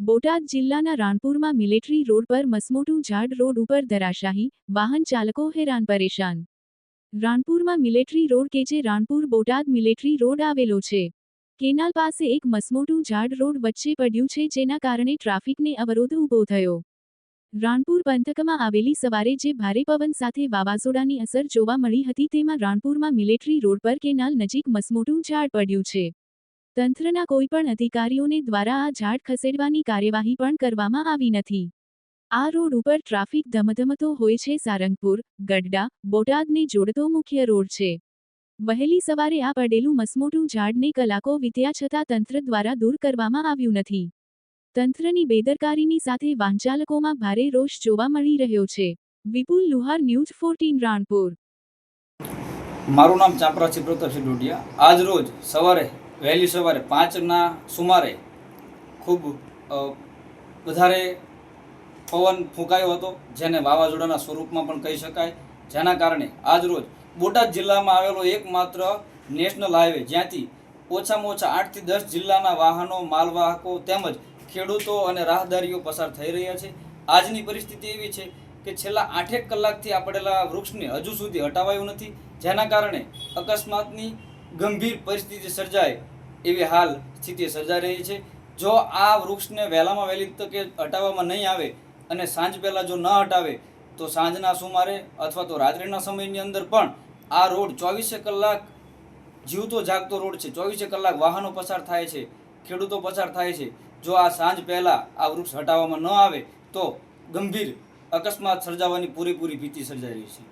બોટાદ જિલ્લાના રાણપુરમાં military road પર મસમોટું ઝાડ રોડ ઉપર ધરાશાયી, વાહન ચાલકો હેરાન પરેશાન। રાણપુરમાં મિલિટરી રોડ કે જે રાણપુર બોટાદ મિલિટરી રોડ આવેલો છે। કેનાલ પાસે એક મસમોટું ઝાડ રોડ વચ્ચે પડ્યું છે, જેના કારણે ટ્રાફિકને અવરોધ ઊભો થયો। રાણપુર પંથકમાં આવેલી સવારે જે ભારે પવન સાથે વાવાઝોડાની અસર જોવા મળી હતી, તેમાં રાણપુરમાં મિલિટરી રોડ પર કેનાલ નજીક મસમોટું ઝાડ પડ્યું છે। તંત્રના કોઈપણ અધિકારીઓને દ્વારા આ ઝાડ ખસેડવાની કાર્યવાહી પણ કરવામાં આવી નથી। આ રોડ ઉપર ટ્રાફિક ધમધમતો હોય છે। સારંગપુર, ગઢડા, બોટાદને જોડતો મુખ્ય રોડ છે। વહેલી સવારે આ પડેલું મસમોટું ઝાડને કલાકો વીત્યા છતાં તંત્ર દ્વારા દૂર કરવામાં આવ્યું નથી। તંત્રની બેદરકારીની સાથે વાહનચાલકોમાં ભારે રોષ જોવા મળી રહ્યો છે। વિપુલ લુહાર, ન્યૂઝ 14 રાણપુર। મારું નામ ચાપરાથી પ્રતાપસિંહ ડોડિયા। આજ રોજ સવારે વહેલી સવારે 5ના સુમારે ખૂબ વધારે પવન ફૂંકાયો હતો, જેને વાવાઝોડાના સ્વરૂપમાં પણ કહી શકાય। જેના કારણે આજ રોજ બોટાદ જિલ્લામાં આવેલો એકમાત્ર નેશનલ હાઈવે, જ્યાંથી ઓછામાં ઓછા 8 થી 10 જિલ્લાના વાહનો, માલવાહકો તેમજ ખેડૂતો અને રાહદારીઓ પસાર થઈ રહ્યા છે। આજની પરિસ્થિતિ એવી છે કે છેલ્લા 8 કલાકથી આ પડેલા વૃક્ષને હજુ સુધી હટાવાયું નથી, જેના કારણે અકસ્માતની ગંભીર પરિસ્થિતિ સર્જાય એવી હાલ સ્થિતિ સર્જાઈ રહી છે। જો આ વૃક્ષને વહેલામાં વહેલી તકે હટાવવામાં નહીં આવે અને સાંજ પહેલાં જો ન હટાવે તો સાંજના સુમારે અથવા તો રાત્રિના સમયની અંદર પણ આ રોડ 24 કલાક જીવતો જાગતો રોડ છે। 24 કલાક વાહનો પસાર થાય છે, ખેડૂતો પસાર થાય છે। જો આ સાંજ પહેલાં આ વૃક્ષ હટાવવામાં ન આવે તો ગંભીર અકસ્માત સર્જાવાની પૂરેપૂરી ભીતિ સર્જાઈ રહી છે।